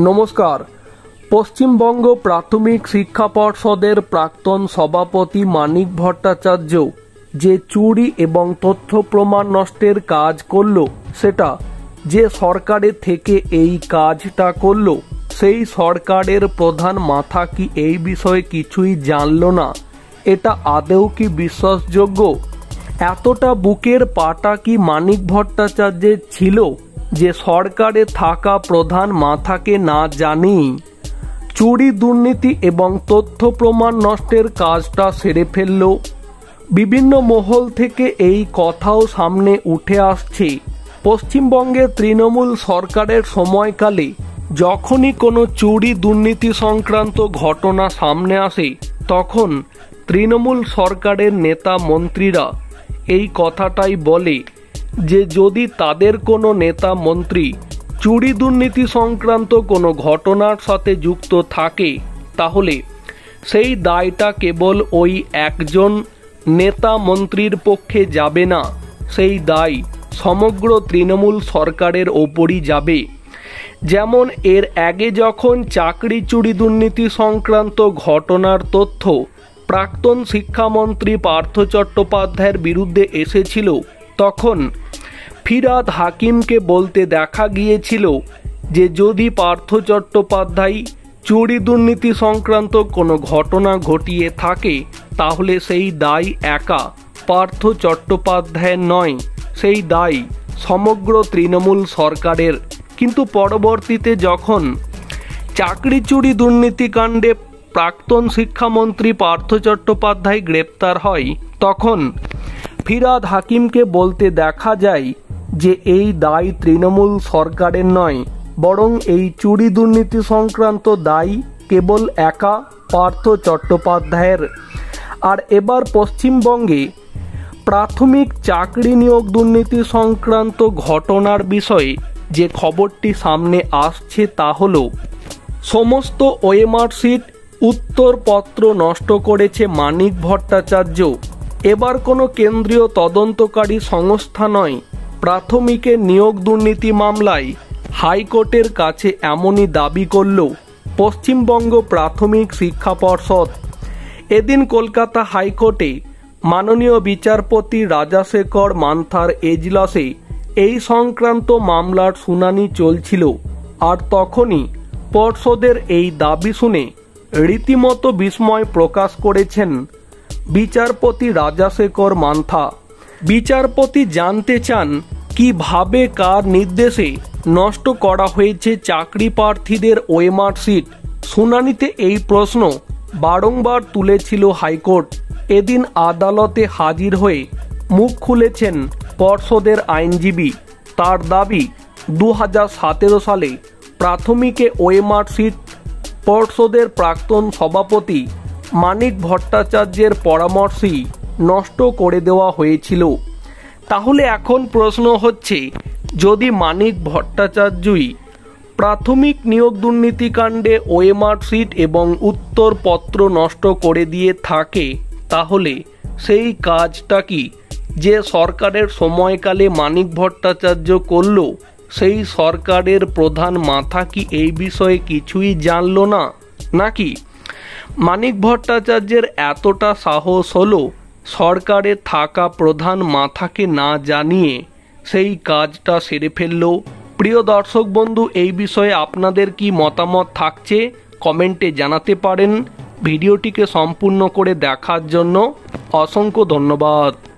নমস্কার। পশ্চিমবঙ্গ প্রাথমিক শিক্ষা পর্ষদের প্রাক্তন সভাপতি মানিক ভট্টাচার্য যে চুরি এবং তথ্য প্রমাণ নষ্টের কাজ করল, সেটা যে সরকারের থেকে এই কাজটা করল সেই সরকারের প্রধান মাথা কি এই বিষয়ে কিছুই জানল না? এটা আদৌ কি বিশ্বাসযোগ্য? এতটা বুকের পাটা কি মানিক ভট্টাচার্যের ছিল যে সরকারে থাকা প্রধান মাথাকে না জানি চুরি, দুর্নীতি এবং তথ্য প্রমাণ নষ্টের কাজটা সেরে ফেলল? বিভিন্ন মহল থেকে এই কথাও সামনে উঠে আসছে। পশ্চিমবঙ্গের তৃণমূল সরকারের সময়কালে যখনই কোনো চুরি, দুর্নীতি সংক্রান্ত ঘটনা সামনে আসে, তখন তৃণমূল সরকারের নেতা মন্ত্রীরা এই কথাটাই বলে যে যদি তাদের কোনো নেতা মন্ত্রী চুরি, দুর্নীতি সংক্রান্ত কোনো ঘটনার সাথে যুক্ত থাকে, তাহলে সেই দায়টা কেবল ওই একজন নেতা মন্ত্রীর পক্ষে যাবে না, সেই দায় সমগ্র তৃণমূল সরকারের ওপরই যাবে। যেমন এর আগে যখন চাকরি চুরি, দুর্নীতি সংক্রান্ত ঘটনার তথ্য প্রাক্তন শিক্ষামন্ত্রী পার্থ চট্টোপাধ্যায়ের বিরুদ্ধে এসেছিল, তখন ফিরহাদ হাকিমকে বলতে দেখা গিয়েছিল যে যদি পার্থ চট্টোপাধ্যায় চুরি, দুর্নীতি সংক্রান্ত কোনো ঘটনা ঘটিয়ে থাকে, তাহলে সেই দায় একা পার্থ চট্টোপাধ্যায়ের নয়, সেই দায় সমগ্র তৃণমূল সরকারের। কিন্তু পরবর্তীতে যখন চাকরি চুরি দুর্নীতিকাণ্ডে প্রাক্তন শিক্ষামন্ত্রী পার্থ চট্টোপাধ্যায় গ্রেপ্তার হয়, তখন ফিরহাদ হাকিমকে বলতে দেখা যায় যে এই দায় তৃণমূল সরকারের নয়, বরং এই চুরি, দুর্নীতি সংক্রান্ত দায় কেবল একা পার্থ চট্টোপাধ্যায়ের। আর এবার পশ্চিমবঙ্গে প্রাথমিক চাকরি নিয়োগ দুর্নীতি সংক্রান্ত ঘটনার বিষয়ে যে খবরটি সামনে আসছে তা হল সমস্ত ওএমআর শিট, উত্তরপত্র নষ্ট করেছে মানিক ভট্টাচার্য। এবার কোনো কেন্দ্রীয় তদন্তকারী সংস্থা নয়, প্রাথমিকের নিয়োগ দুর্নীতি মামলায় হাইকোর্টের কাছে এমনই দাবি করল পশ্চিমবঙ্গ প্রাথমিক শিক্ষা পর্ষদ। এদিন কলকাতা হাইকোর্টে মাননীয় বিচারপতি রাজাশেখর মান্থার এজলাসে এই সংক্রান্ত মামলার শুনানি চলছিল। আর তখনই পর্ষদের এই দাবি শুনে রীতিমতো বিস্ময় প্রকাশ করেছেন বিচারপতি রাজাশেখর মান্থা। বিচারপতি জানতে চান কিভাবে, কার নির্দেশে নষ্ট করা হয়েছে চাকরি প্রার্থীদের ওএমআর শিট। শুনানিতে এই প্রশ্ন বারংবার তুলেছিল হাইকোর্ট। এদিন আদালতে হাজির হয়ে মুখ খুলেছেন পর্ষদের আইনজীবী। তার দাবি 2017 সালে প্রাথমিকে ওএমআর শিট পর্ষদের প্রাক্তন সভাপতি মানিক ভট্টাচার্যের পরামর্শেই নষ্ট করে দেওয়া হয়েছিল। তাহলে এখন প্রশ্ন হচ্ছে, যদি মানিক ভট্টাচার্যই প্রাথমিক নিয়োগ দুর্নীতিকাণ্ডে ওএমআর শিট এবং উত্তরপত্র নষ্ট করে দিয়ে থাকে, তাহলে সেই কাজটা কি যে সরকারের সময়কালে মানিক ভট্টাচার্য করল, সেই সরকারের প্রধান মাথা কি এই বিষয়ে কিছুই জানল না? নাকি মানিক ভট্টাচার্যের এতটা সাহস হলো সরকারে থাকা প্রধান মাথাকে না জানিয়ে সেই কাজটা সেরে ফেলল? প্রিয় দর্শক বন্ধু, এই বিষয়ে আপনাদের কি মতামত থাকছে কমেন্টে জানাতে পারেন। ভিডিওটিকে সম্পূর্ণ করে দেখার জন্য অসংখ্য ধন্যবাদ।